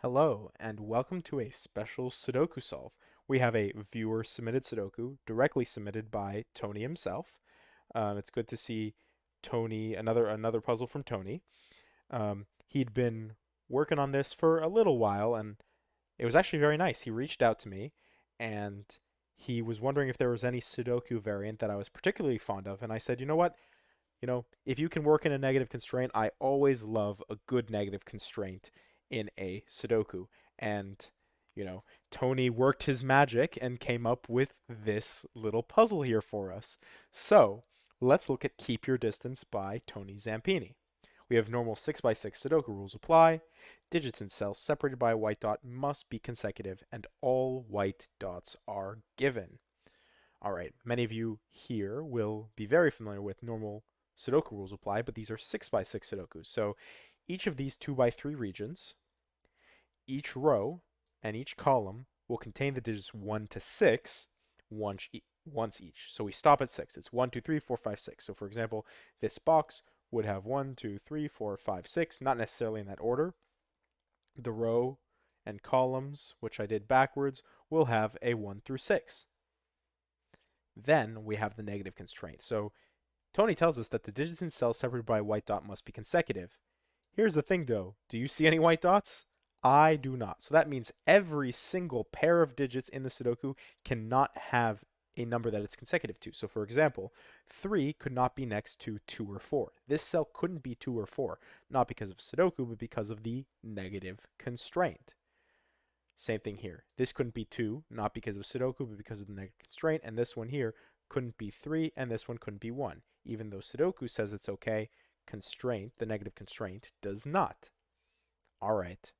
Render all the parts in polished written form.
Hello, and welcome to a special Sudoku solve. We have a viewer submitted Sudoku directly submitted by Tony himself. It's good to see Tony, another puzzle from Tony. He'd been working on this for a little while, and it was actually very nice. He reached out to me, and he was wondering if there was any Sudoku variant that I was particularly fond of, and I said, you know what? If you can work in a negative constraint, I always love a good negative constraint in a Sudoku. And, you know, Tony worked his magic and came up with this little puzzle here for us. So, let's look at Keep Your Distance by Tony Zampini. We have normal 6 by 6 Sudoku rules apply. Digits in cells separated by a white dot must be consecutive, and all white dots are given. All right, many of you here will be very familiar with normal Sudoku rules apply, but these are 6 by 6 Sudokus. So each of these 2 by 3 regions, each row and each column will contain the digits 1 to 6 once each. So we stop at 6. It's 1, 2, 3, 4, 5, 6. So for example, this box would have 1, 2, 3, 4, 5, 6, not necessarily in that order. The row and columns, which I did backwards, will have a 1 through 6. Then we have the negative constraint. So Tony tells us that the digits in cells separated by a white dot must be consecutive. Here's the thing though. Do you see any white dots? I do not. So that means every single pair of digits in the Sudoku cannot have a number that it's consecutive to. So for example, 3 could not be next to 2 or 4. This cell couldn't be 2 or 4, not because of Sudoku, but because of the negative constraint. Same thing here. This couldn't be 2, not because of Sudoku, but because of the negative constraint. And this one here couldn't be 3, and this one couldn't be 1. Even though Sudoku says it's okay, constraint, the negative constraint, does not. All right.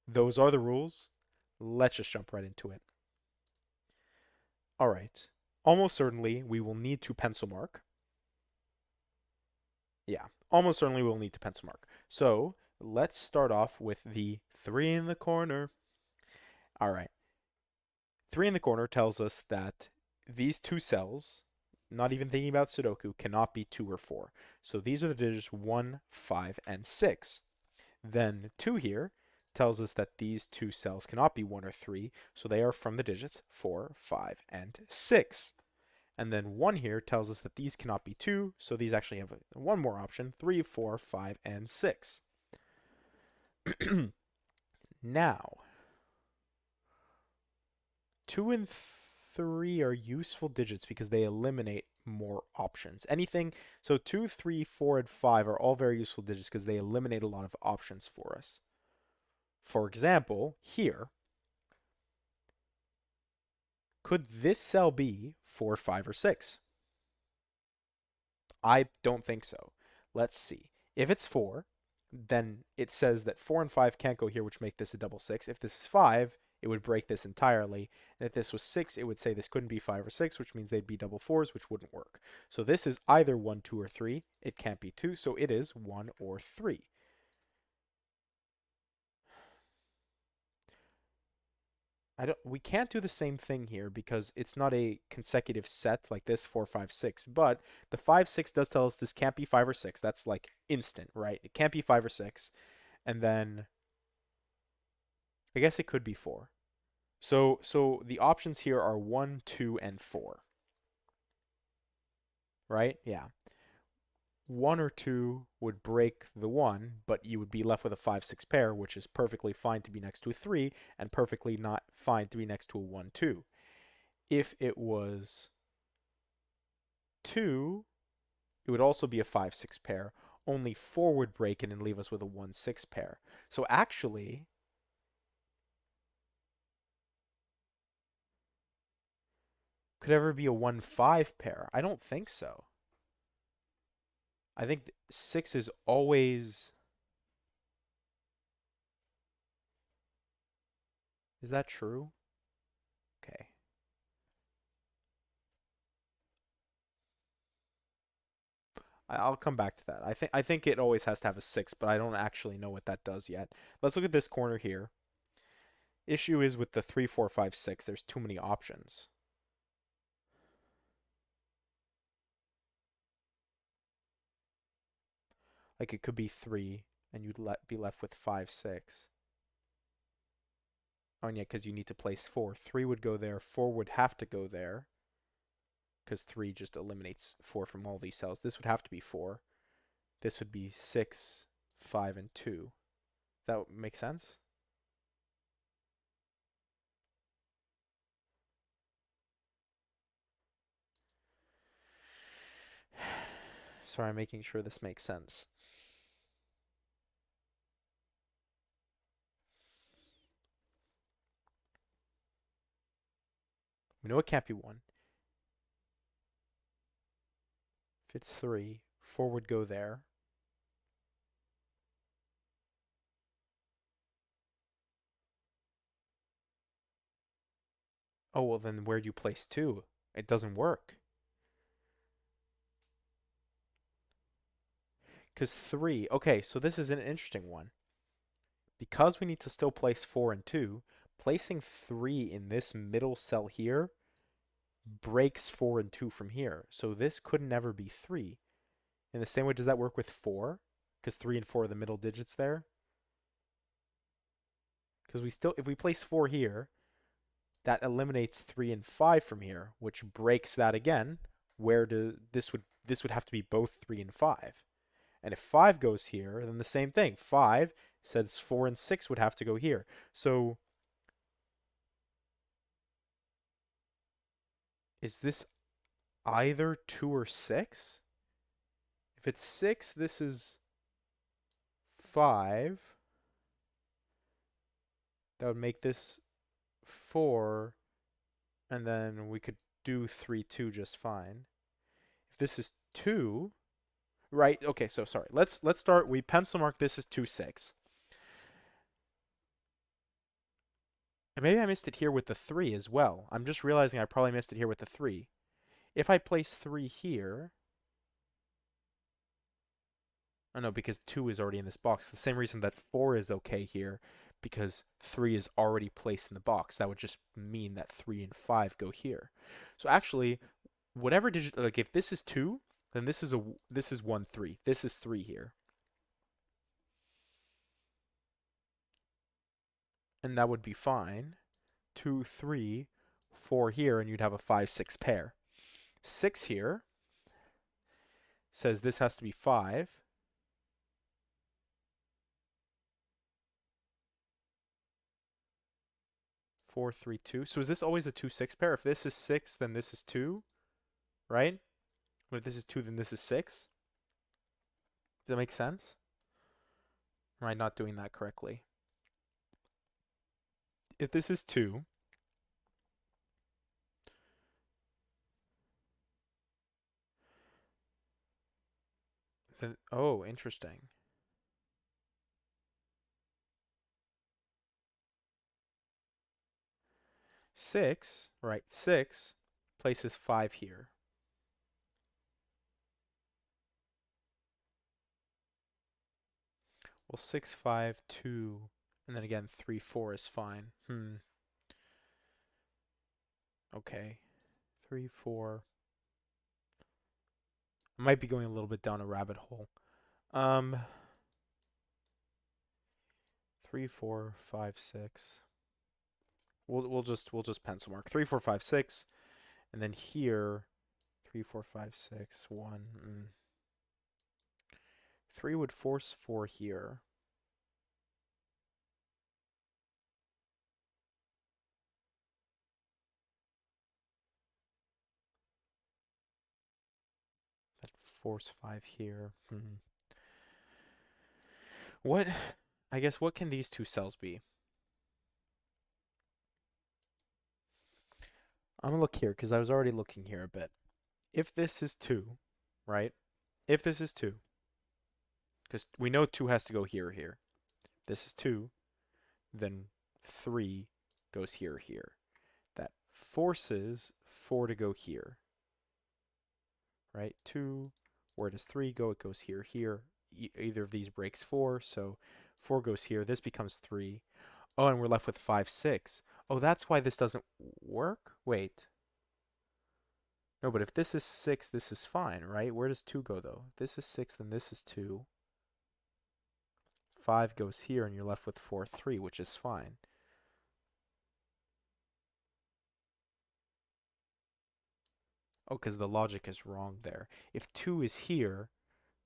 Those are the rules. Let's just jump right into it. All right. Almost certainly, we will need to pencil mark. Yeah, almost certainly we'll need to pencil mark. So let's start off with the 3 in the corner. All right. 3 in the corner tells us that these two cells, not even thinking about Sudoku, cannot be 2 or 4. So these are the digits 1, 5, and 6. Then 2 here tells us that these two cells cannot be 1 or 3, so they are from the digits 4, 5, and 6. And then 1 here tells us that these cannot be 2, so these actually have one more option, 3, 4, 5, and 6. Now, 2 and 3 are useful digits because they eliminate more options. So 2, 3, 4, and 5 are all very useful digits because they eliminate a lot of options for us. For example, here, could this cell be 4, 5, or 6? I don't think so. Let's see. If it's 4, then it says that 4 and 5 can't go here, which make this a double 6. If this is 5, it would break this entirely. And if this was 6, it would say this couldn't be 5 or 6, which means they'd be double 4s, which wouldn't work. So this is either 1, 2, or 3. It can't be 2, so it is 1 or 3. We can't do the same thing here because it's not a consecutive set like this 4, 5, 6. But the 5, 6 does tell us this can't be 5 or 6. That's like instant, right? It can't be 5 or 6. And then I guess it could be 4. So the options here are 1, 2, and 4, right? Yeah. 1 or 2 would break the 1, but you would be left with a 5, 6 pair, which is perfectly fine to be next to a 3 and perfectly not fine to be next to a 1, 2. If it was 2, it would also be a 5, 6 pair. Only 4 would break it and leave us with a 1, 6 pair. So actually, could ever be a 1, 5 pair? I don't think so. I think 6 is always. Is that true? Okay. I'll come back to that. I think it always has to have a 6, but I don't actually know what that does yet. Let's look at this corner here. Issue is with the 3, 4, 5, 6. There's too many options. Like it could be 3 and you'd be left with 5, 6. Oh, and yeah, because you need to place 4. 3 would go there. 4 would have to go there because 3 just eliminates 4 from all these cells. This would have to be 4. This would be 6, 5, and 2. That would make sense? Sorry, I'm making sure this makes sense. We know it can't be 1. If it's 3, 4 would go there. Oh, well, then where do you place 2? It doesn't work. Because 3, okay, so this is an interesting one. Because we need to still place 4 and 2, placing 3 in this middle cell here breaks 4 and 2 from here. So this could never be 3. In the same way, does that work with 4? Because 3 and 4 are the middle digits there. Because we still, if we place 4 here, that eliminates 3 and 5 from here, which breaks that again. Where do this would have to be both 3 and 5. And if 5 goes here, then the same thing. 5 says 4 and 6 would have to go here. So is this either 2 or 6? If it's 6, this is 5. That would make this 4, and then we could do 3, 2 just fine. If this is 2, right? Okay, so sorry. Let's start. We pencil mark this as 2, 6. And maybe I missed it here with the 3 as well. I'm just realizing I probably missed it here with the 3. If I place 3 here, oh no, because 2 is already in this box. The same reason that 4 is okay here, because 3 is already placed in the box. That would just mean that 3 and 5 go here. So actually, whatever digit, like if this is 2, then this is 1, 3. This is 3 here. And that would be fine. 2, 3, 4 here, and you'd have a 5, 6 pair. 6 here says this has to be 5. 4, 3, 2. So is this always a 2, 6 pair? If this is 6, then this is 2, right? But if this is 2, then this is 6. Does that make sense? Or am I not doing that correctly? If this is 2, then, oh, interesting. 6, right, 6 places 5 here. Well, 6, 5, 2, and then again 3, 4 is fine. Okay. 3, 4. I might be going a little bit down a rabbit hole. Um, 3, 4, 5, 6. We'll just pencil mark 3, 4, 5, 6, and then here 3, 4, 5, 6, 1. 3 would force 4 here. That force 5 here. What? I guess what can these two cells be? I'm gonna look here because I was already looking here a bit. If this is 2, right? If this is 2, because we know 2 has to go here or here. This is 2, then 3 goes here or here. That forces 4 to go here, right? 2, where does 3 go? It goes here, here. Either of these breaks 4, so 4 goes here. This becomes 3. Oh, and we're left with 5, 6. Oh, that's why this doesn't work? Wait. No, but if this is 6, this is fine, right? Where does 2 go, though? If this is 6, then this is 2. 5 goes here, and you're left with 4, 3, which is fine. Oh, because the logic is wrong there. If 2 is here,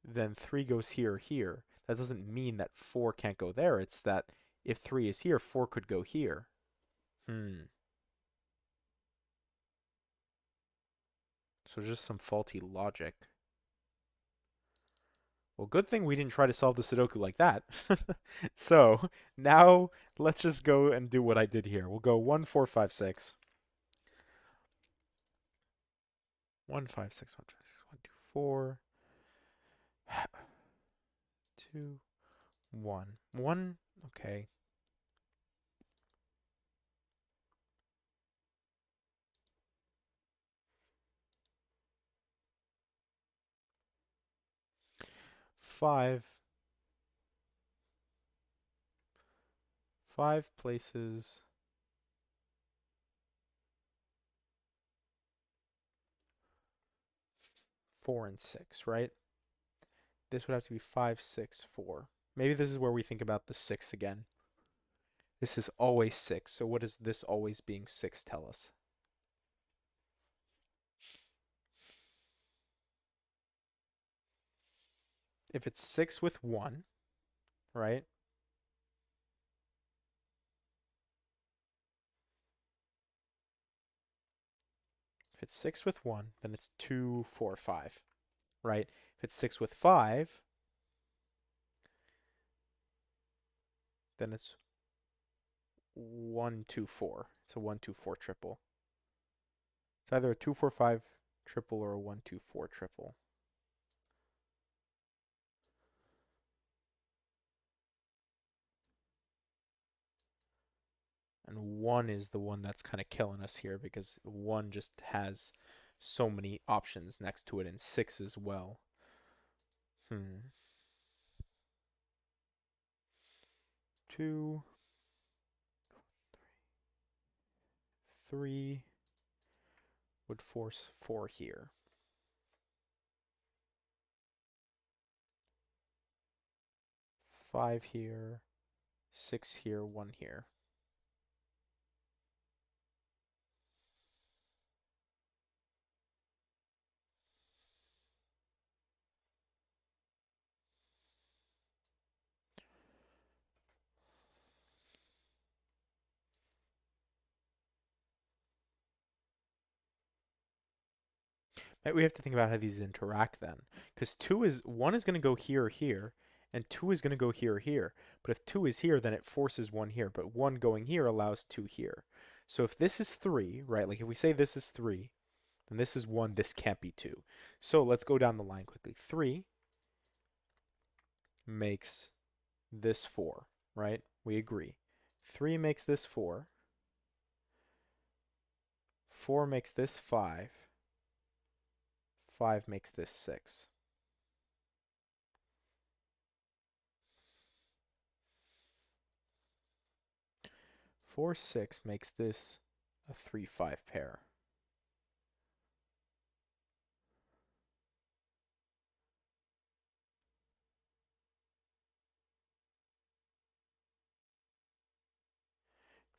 then 3 goes here, here. That doesn't mean that 4 can't go there. It's that if 3 is here, 4 could go here. Hmm. So just some faulty logic. Well, good thing we didn't try to solve the Sudoku like that. So now let's just go and do what I did here. We'll go 1, 4, 5, 6. 1, 5, 6, 1, 2, 1, 2, 4. 2, 1. 1, okay. 5. 5 places 4 and 6, right? This would have to be 5, 6, 4. Maybe this is where we think about the 6 again. This is always 6. So what does this always being 6 tell us? If it's 6 with 1, right? If it's 6 with 1, then it's 2, 4, 5, right? If it's 6 with 5, then it's 1, 2, 4. It's a 1, 2, 4 triple. It's either a 2, 4, 5 triple or a 1, 2, 4 triple. And 1 is the one that's kind of killing us here because 1 just has so many options next to it, and 6 as well. 2, 3 would force 4 here. 5 here, 6 here, 1 here. We have to think about how these interact then, because 1 is going to go here or here, and 2 is going to go here or here. But if 2 is here, then it forces 1 here, but 1 going here allows 2 here. So if this is 3, right, like if we say this is 3, then this is 1, this can't be 2. So let's go down the line quickly. 3 makes this 4, right? We agree. 3 makes this 4. 4 makes this 5. 5 makes this 6. 4, 6 makes this a 3, 5 pair.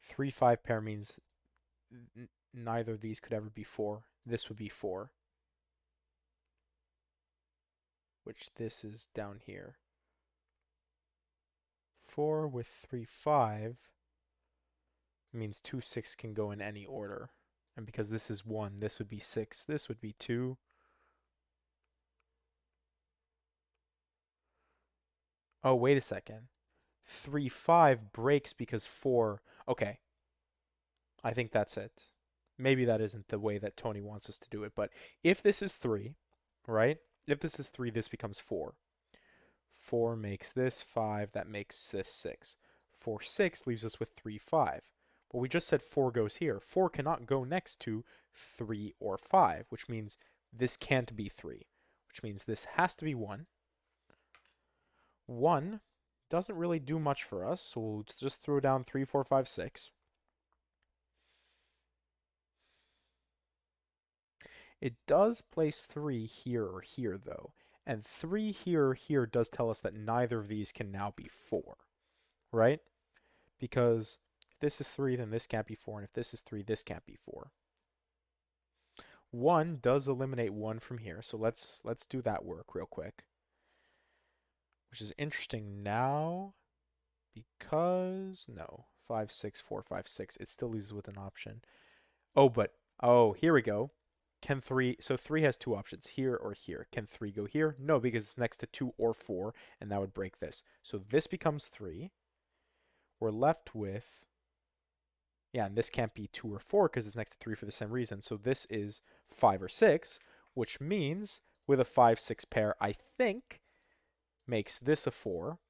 Three, 5 pair means neither of these could ever be 4. This would be 4, which this is down here. 4 with 3, 5 means 2, 6 can go in any order. And because this is 1, this would be 6, this would be 2. Oh, wait a second. 3, 5 breaks because 4. Okay, I think that's it. Maybe that isn't the way that Tony wants us to do it, but if this is 3, right? If this is 3, this becomes 4. 4 makes this 5, that makes this 6. 4, 6 leaves us with 3, 5. But we just said 4 goes here. 4 cannot go next to 3 or 5, which means this can't be 3, which means this has to be 1. 1 doesn't really do much for us, so we'll just throw down 3, 4, 5, 6. It does place 3 here or here, though. And 3 here or here does tell us that neither of these can now be 4, right? Because if this is 3, then this can't be 4, and if this is 3, this can't be 4. 1 does eliminate 1 from here, so let's do that work real quick. Which is interesting now because no, 5, 6, 4, 5, 6. It still leaves with an option. Oh, but oh, here we go. Can 3, so 3 has two options, here or here. Can 3 go here? No, because it's next to 2 or 4, and that would break this. So this becomes 3. We're left with, yeah, and this can't be 2 or 4 because it's next to 3 for the same reason. So this is 5 or 6, which means with a 5, 6 pair, I think, makes this a 4,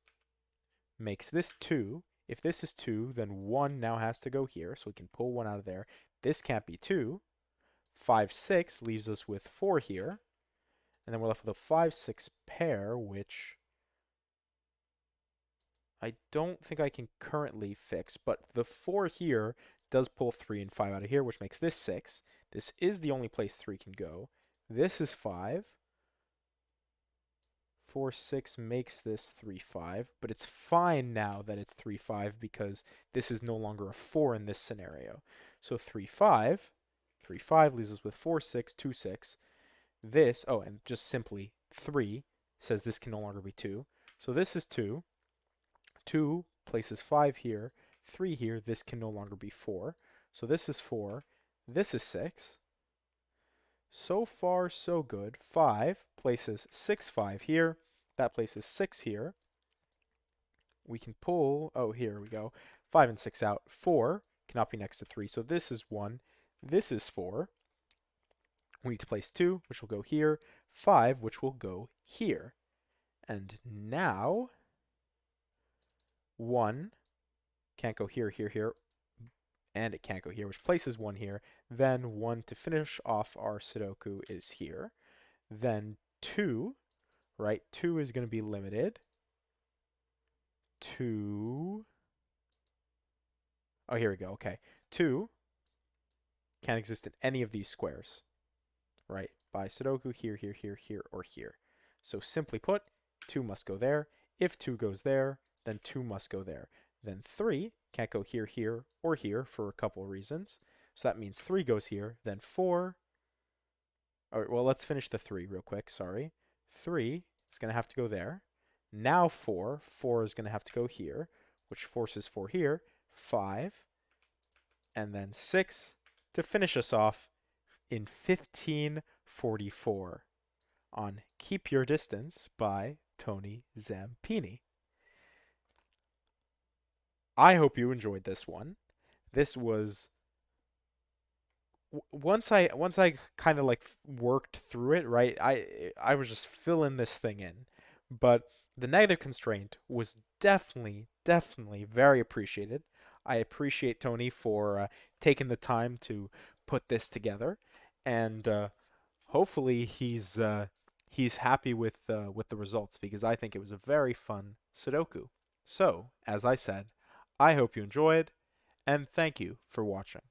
makes this 2. If this is 2, then 1 now has to go here, so we can pull 1 out of there. This can't be 2. 5, 6 leaves us with 4 here. And then we're left with a 5, 6 pair, which I don't think I can currently fix. But the 4 here does pull 3 and 5 out of here, which makes this 6. This is the only place 3 can go. This is 5. 4, 6 makes this 3, 5. But it's fine now that it's 3, 5 because this is no longer a 4 in this scenario. So 3, 5. 3, 5 leaves us with 4, 6, 2, 6. This, oh, and just simply 3 says this can no longer be 2. So this is 2. 2 places 5 here. 3 here. This can no longer be 4. So this is 4. This is 6. So far, so good. 5 places 6, 5 here. That places 6 here. We can pull, oh, here we go. 5 and 6 out. 4 cannot be next to 3. So this is 1. This is 4. We need to place 2, which will go here. 5, which will go here. And now 1 can't go here, here, here, and it can't go here, which places 1 here. Then 1 to finish off our Sudoku is here. Then 2, right? 2 is going to be limited to, oh, here we go. Okay. 2 can't exist in any of these squares, right? By Sudoku here, here, here, here, or here. So simply put, 2 must go there. If 2 goes there, then 2 must go there. Then 3 can't go here, here, or here for a couple of reasons. So that means 3 goes here. Then 4. All right, well, let's finish the 3 real quick. Sorry. 3 is going to have to go there. Now 4. 4 is going to have to go here, which forces 4 here. 5. And then 6 to finish us off in 1544 on Keep Your Distance by Tony Zampini. I hope you enjoyed this one. This was once I kind of like worked through it, right? I was just filling this thing in. But the negative constraint was definitely very appreciated. I appreciate Tony for taking the time to put this together, and hopefully he's happy with the results because I think it was a very fun Sudoku. So, as I said, I hope you enjoyed, and thank you for watching.